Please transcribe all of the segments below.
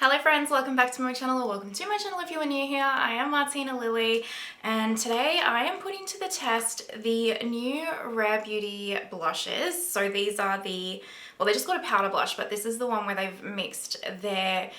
Hello friends, welcome back to my channel, or welcome to my channel if you are new here. I am Martina Lily, and today I am putting to the test the new Rare Beauty blushes. So these are well, they just got a powder blush, but this is the one where they've mixed their,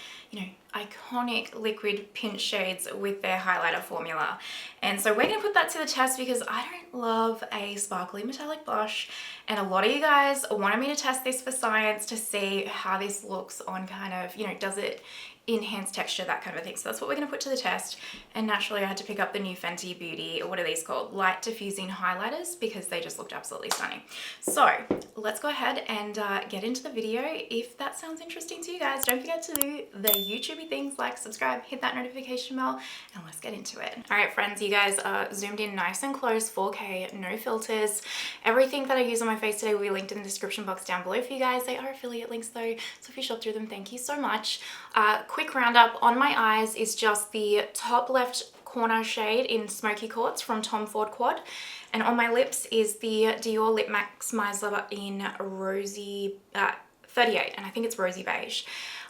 iconic liquid pinch shades with their highlighter formula. And so we're gonna put that to the test because I don't love a sparkly metallic blush, and a lot of you guys wanted me to test this for science to see how this looks on kind of, does it enhance texture, that kind of thing. So that's what we're gonna put to the test. And naturally I had to pick up the new Fenty Beauty, what are these called? Light-Diffusing highlighters, because they just looked absolutely stunning. So let's go ahead and get into the video. If that sounds interesting to you guys, don't forget to do the YouTubey things like subscribe, hit that notification bell, and let's get into it. All right, friends, you guys are zoomed in nice and close, 4K, no filters. Everything that I use on my face today will be linked in the description box down below for you guys. They are affiliate links though, so if you shop through them, thank you so much. Quick roundup on my eyes is just the top left corner shade in Smoky Quartz from Tom Ford Quad, and on my lips is the Dior Lip Maximiser in Rosy 38, and I think it's Rosy Beige.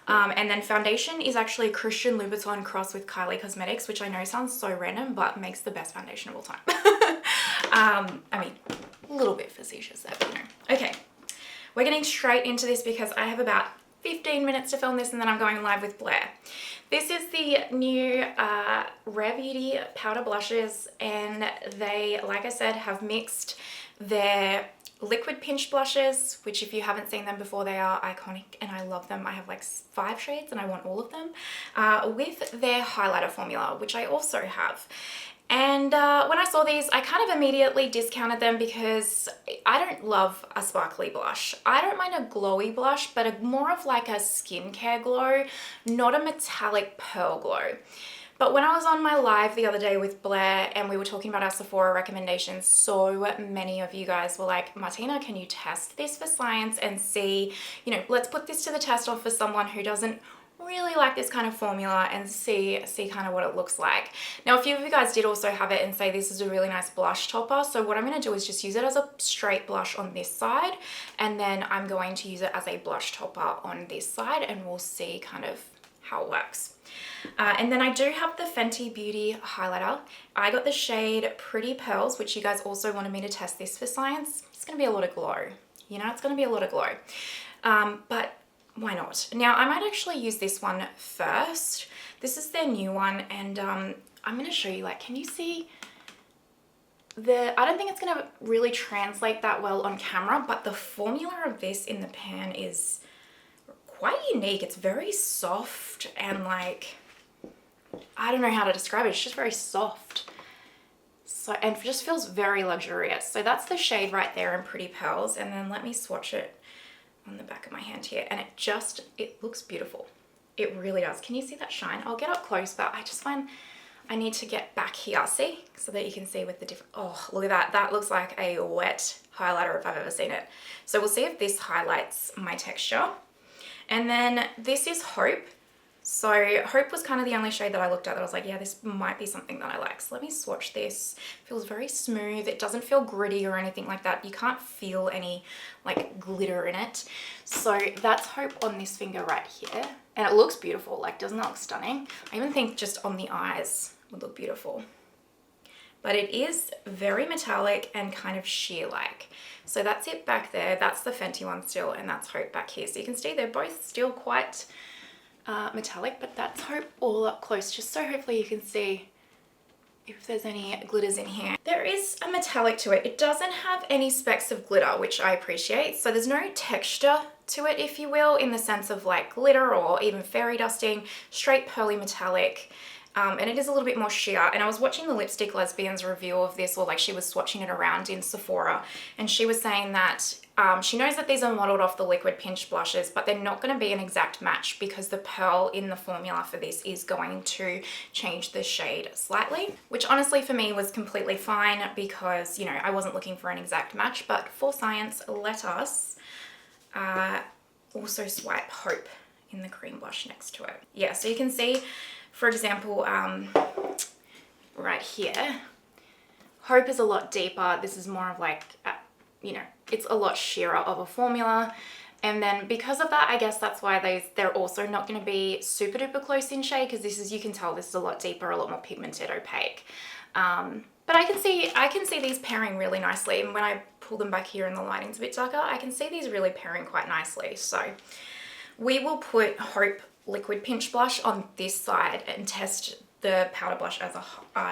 And then foundation is actually Christian Louboutin cross with Kylie Cosmetics, which I know sounds so random, but makes the best foundation of all time. I mean, a little bit facetious there, but Okay, we're getting straight into this because I have about 15 minutes to film this and then I'm going live with Blair. This is the new Rare Beauty powder blushes, and they, like I said, have mixed their liquid pinch blushes, which if you haven't seen them before, they are iconic and I love them. I have like 5 shades and I want all of them, with their highlighter formula, which I also have. And when I saw these, I kind of immediately discounted them because I don't love a sparkly blush. I don't mind a glowy blush, but more of like a skincare glow, not a metallic pearl glow. But when I was on my live the other day with Blair and we were talking about our Sephora recommendations, so many of you guys were like, Martina, can you test this for science and see, let's put this to the test for someone who doesn't really like this kind of formula and see kind of what it looks like. Now, a few of you guys did also have it and say this is a really nice blush topper. So what I'm going to do is just use it as a straight blush on this side, and then I'm going to use it as a blush topper on this side, and we'll see kind of how it works. And then I do have the Fenty Beauty highlighter. I got the shade Pretty Purlz, which you guys also wanted me to test this for science. It's going to be a lot of glow. It's going to be a lot of glow. But why not? Now, I might actually use this one first. This is their new one, and I'm going to show you, can you see I don't think it's going to really translate that well on camera, but the formula of this in the pan is quite unique. It's very soft and I don't know how to describe it. It's just very soft. So, and it just feels very luxurious. So that's the shade right there in Pretty Purlz, and then let me swatch it on the back of my hand here, and it looks beautiful. It really does. Can you see that shine? I'll get up close, but I just find I need to get back here, see, so that you can see with the different, oh, look at that. That looks like a wet highlighter if I've ever seen it. So we'll see if this highlights my texture. And then this is Hope. So Hope was kind of the only shade that I looked at that I was like, yeah, this might be something that I like. So let me swatch this. It feels very smooth. It doesn't feel gritty or anything like that. You can't feel any glitter in it. So that's Hope on this finger right here. And it looks beautiful. Doesn't that look stunning? I even think just on the eyes would look beautiful. But it is very metallic and kind of sheer-like. So that's it back there. That's the Fenty one still, and that's Hope back here. So you can see they're both still quite metallic, but that's Hope all up close, just so hopefully you can see if there's any glitters in here. There is a metallic to it. It doesn't have any specks of glitter, which I appreciate. So there's no texture to it, if you will, in the sense of glitter or even fairy dusting, straight pearly metallic. And it is a little bit more sheer. And I was watching the Lipstick Lesbian's review of this, or she was swatching it around in Sephora, and she was saying that she knows that these are modeled off the liquid pinch blushes, but they're not going to be an exact match because the pearl in the formula for this is going to change the shade slightly, which honestly for me was completely fine because, I wasn't looking for an exact match. But for science, let us also swipe Hope in the cream blush next to it. Yeah, so you can see, for example, right here, Hope is a lot deeper. This is more of it's a lot sheerer of a formula. And then because of that, I guess that's why they're also not going to be super duper close in shade, because this is, you can tell this is a lot deeper, a lot more pigmented, opaque. But I can see these pairing really nicely. And when I pull them back here and the lighting's a bit darker, I can see these really pairing quite nicely. So we will put Hope Liquid Pinch Blush on this side and test the powder blush as a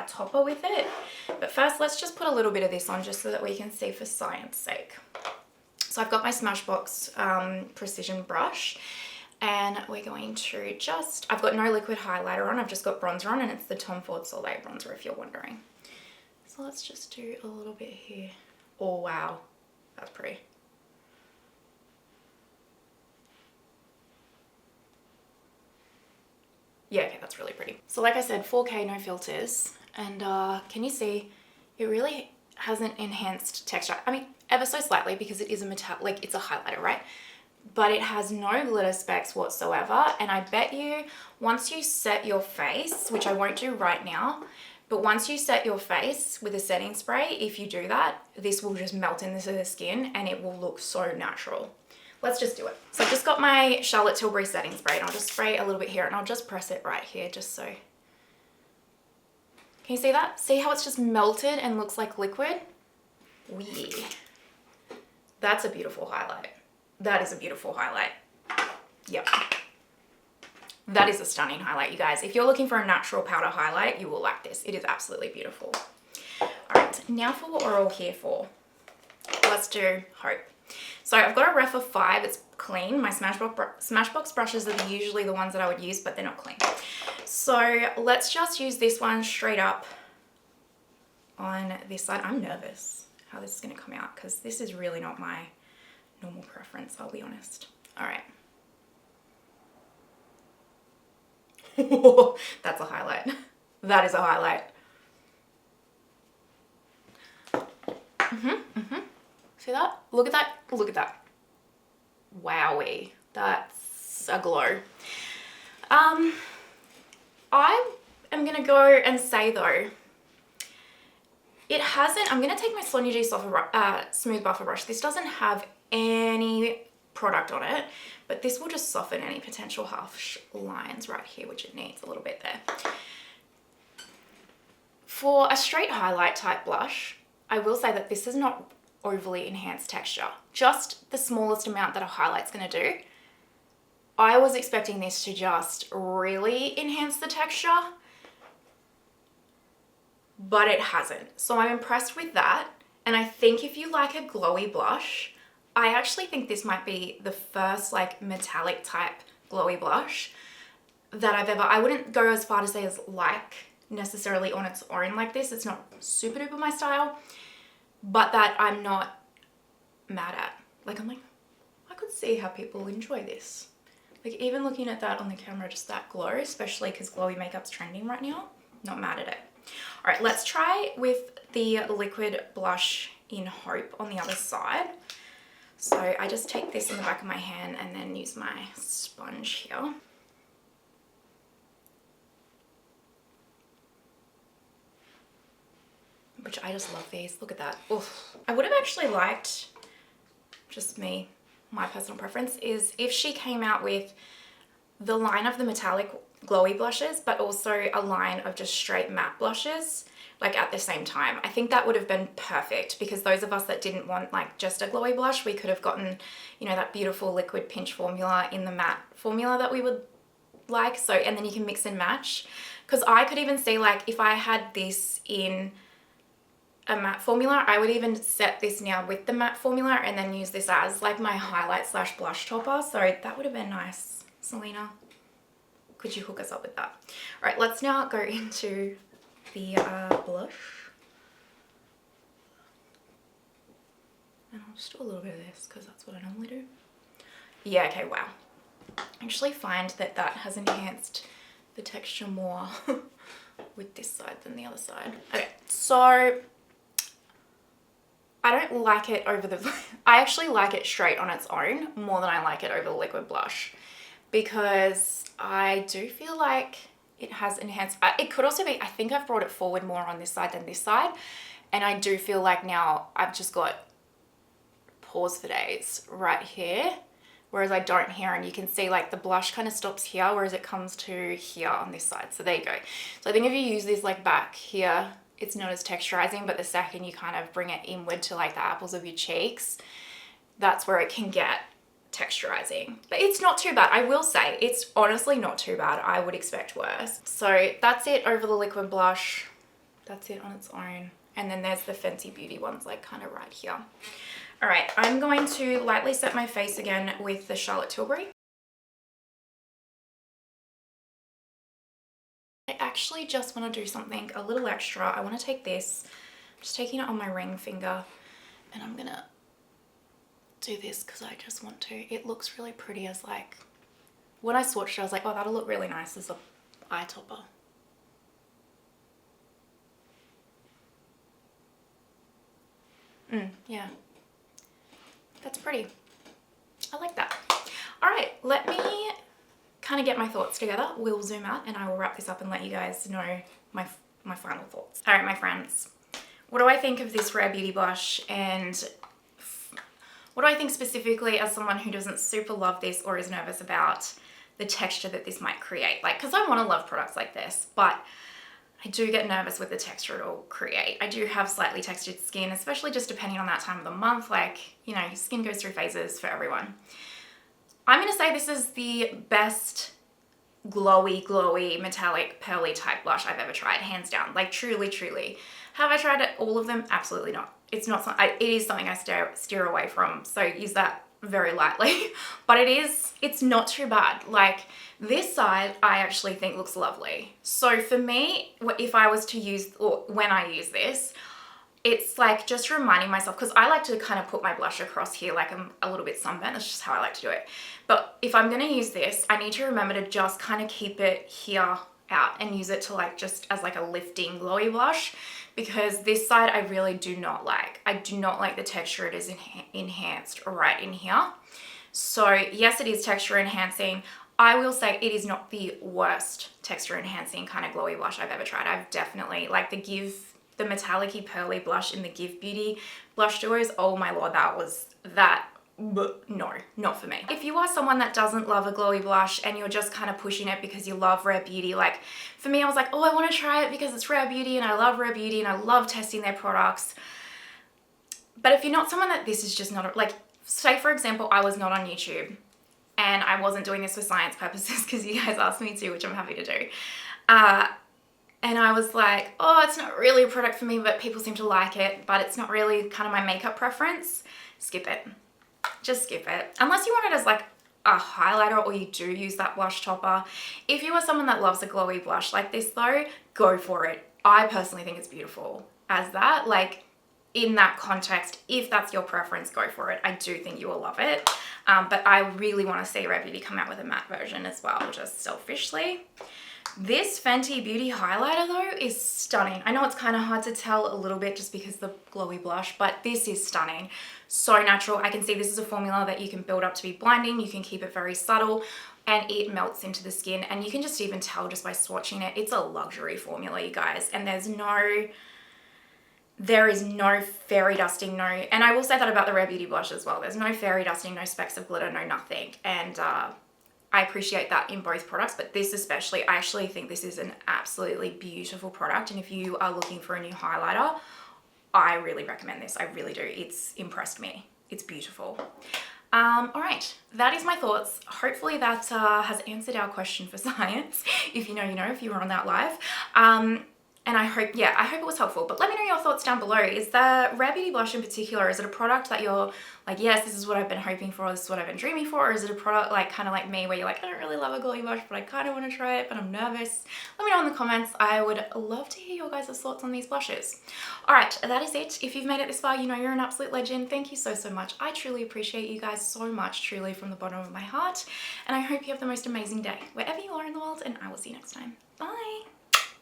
topper with it. But first, let's just put a little bit of this on just so that we can see for science sake. So I've got my Smashbox Precision brush, and we're going to I've got no liquid highlighter on, I've just got bronzer on, and it's the Tom Ford Soleil bronzer if you're wondering. So let's just do a little bit here. Oh wow, that's pretty. Yeah, okay, that's really pretty. So like I said, 4K, no filters. And can you see, it really hasn't enhanced texture. I mean, ever so slightly, because it is a metallic, like it's a highlighter, right? But it has no glitter specks whatsoever. And I bet you, once you set your face, which I won't do right now, but once you set your face with a setting spray, if you do that, this will just melt into the skin and it will look so natural. Let's just do it. So I've just got my Charlotte Tilbury setting spray, and I'll just spray a little bit here, and I'll just press it right here just so. Can you see that? See how it's just melted and looks like liquid? Wee. That's a beautiful highlight. That is a beautiful highlight. Yep. That is a stunning highlight, you guys. If you're looking for a natural powder highlight, you will like this. It is absolutely beautiful. All right, now for what we're all here for. Let's do Hope. So I've got a Rephr 5, it's clean. My Smashbox brushes are usually the ones that I would use, but they're not clean. So let's just use this one straight up on this side. I'm nervous how this is gonna come out, because this is really not my normal preference, I'll be honest. All right. That's a highlight. That is a highlight. See that? Look at that. Look at that. Wowie. That's a glow. I am going to go and say though, it hasn't, I'm going to take my Soleil Smooth Buffer Brush. This doesn't have any product on it, but this will just soften any potential harsh lines right here, which it needs a little bit there. For a straight highlight type blush, I will say that this is not overly enhanced texture, just the smallest amount that a highlight's going to do. I was expecting this to just really enhance the texture, but it hasn't. So I'm impressed with that. And I think if you like a glowy blush, I actually think this might be the first like metallic type glowy blush that I've ever, I wouldn't go as far to say as like necessarily on its own like this. It's not super duper my style, but that I'm not mad at. Like I'm like, I could see how people enjoy this. Like even looking at that on the camera, just that glow, especially because glowy makeup's trending right now, not mad at it. All right, let's try with the liquid blush in Hope on the other side. So I just take this in the back of my hand and then use my sponge here. Which I just love these. Look at that. Oof. I would have actually liked, just me, my personal preference, is if she came out with the line of the metallic glowy blushes, but also a line of just straight matte blushes, like at the same time. I think that would have been perfect, because those of us that didn't want like just a glowy blush, we could have gotten, you know, that beautiful liquid pinch formula in the matte formula that we would like. So, and then you can mix and match. Because I could even see like if I had this in a matte formula, I would even set this now with the matte formula and then use this as like my highlight slash blush topper. So that would have been nice. Selena, could you hook us up with that? All right, let's now go into the blush. And I'll just do a little bit of this because that's what I normally do. Yeah, okay, wow. I actually find that that has enhanced the texture more with this side than the other side. Okay, so I don't like it over the, I actually like it straight on its own more than I like it over the liquid blush, because I do feel like it has enhanced, it could also be, I think I've brought it forward more on this side than this side. And I do feel like now I've just got pause for days right here, whereas I don't here, and you can see like the blush kind of stops here, whereas it comes to here on this side. So there you go. So I think if you use this like back here, it's not as texturizing, but the second you kind of bring it inward to like the apples of your cheeks, that's where it can get texturizing. But it's not too bad. I will say it's honestly not too bad. I would expect worse. So that's it over the liquid blush. That's it on its own. And then there's the Fenty Beauty ones like kind of right here. All right, I'm going to lightly set my face again with the Charlotte Tilbury. I actually just want to do something a little extra. I want to take this, I'm just taking it on my ring finger, and I'm gonna do this because I just want to. It looks really pretty as like, when I swatched it, I was like, oh, that'll look really nice as a eye topper. Yeah, that's pretty. I like that. All right, let me kind of get my thoughts together. We'll zoom out and I will wrap this up and let you guys know my final thoughts. All right, my friends, what do I think of this Rare Beauty blush, and what do I think specifically as someone who doesn't super love this or is nervous about the texture that this might create? Like, because I want to love products like this, but I do get nervous with the texture it'll create. I do have slightly textured skin, especially just depending on that time of the month. Like, you know, skin goes through phases for everyone. I'm going to say this is the best glowy, metallic, pearly type blush I've ever tried, hands down. Like, truly, truly. Have I tried all of them? Absolutely not. It's not. It is something I steer away from, so use that very lightly. But it's not too bad. Like, this side I actually think looks lovely. So for me, if I was to use, or when I use this, it's like just reminding myself, because I like to kind of put my blush across here like I'm a little bit sunburned. That's just how I like to do it. But if I'm going to use this, I need to remember to just kind of keep it here out and use it to like just as like a lifting glowy blush, because this side I really do not like. I do not like the texture it is enhanced right in here. So yes, it is texture enhancing. I will say it is not the worst texture enhancing kind of glowy blush I've ever tried. I've definitely, like the metallic-y pearly blush in the Give Beauty blush duos, oh my lord, no, not for me. If you are someone that doesn't love a glowy blush and you're just kind of pushing it because you love Rare Beauty, like for me, I was like, oh, I want to try it because it's Rare Beauty and I love Rare Beauty and I love testing their products. But if you're not someone that this is just not, like, say for example, I was not on YouTube and I wasn't doing this for science purposes because you guys asked me to, which I'm happy to do. And I was like, oh, it's not really a product for me, but people seem to like it, but it's not really kind of my makeup preference. Skip it. Just skip it. Unless you want it as like a highlighter or you do use that blush topper. If you are someone that loves a glowy blush like this though, go for it. I personally think it's beautiful as that. Like, in that context, if that's your preference, go for it. I do think you will love it. But I really want to see Rare Beauty come out with a matte version as well, just selfishly. This Fenty Beauty highlighter though is stunning. I know it's kind of hard to tell a little bit just because the glowy blush, but this is stunning. So natural. I can see this is a formula that you can build up to be blinding. You can keep it very subtle and it melts into the skin. And you can just even tell just by swatching it, it's a luxury formula, you guys. And there is no fairy dusting, and I will say that about the Rare Beauty blush as well. There's no fairy dusting, no specks of glitter, no nothing. And I appreciate that in both products, but this especially, I actually think this is an absolutely beautiful product. And if you are looking for a new highlighter, I really recommend this. I really do. It's impressed me. It's beautiful. All right, that is my thoughts. Hopefully that has answered our question for science. If you know, you know, if you were on that live. And I hope it was helpful. But let me know your thoughts down below. Is the Rare Beauty blush in particular, is it a product that you're like, yes, this is what I've been hoping for, this is what I've been dreaming for? Or is it a product like kind of like me where you're like, I don't really love a glowy blush, but I kind of want to try it, but I'm nervous? Let me know in the comments. I would love to hear your guys' thoughts on these blushes. All right, that is it. If you've made it this far, you know you're an absolute legend. Thank you so, so much. I truly appreciate you guys so much, truly from the bottom of my heart. And I hope you have the most amazing day wherever you are in the world, and I will see you next time. Bye.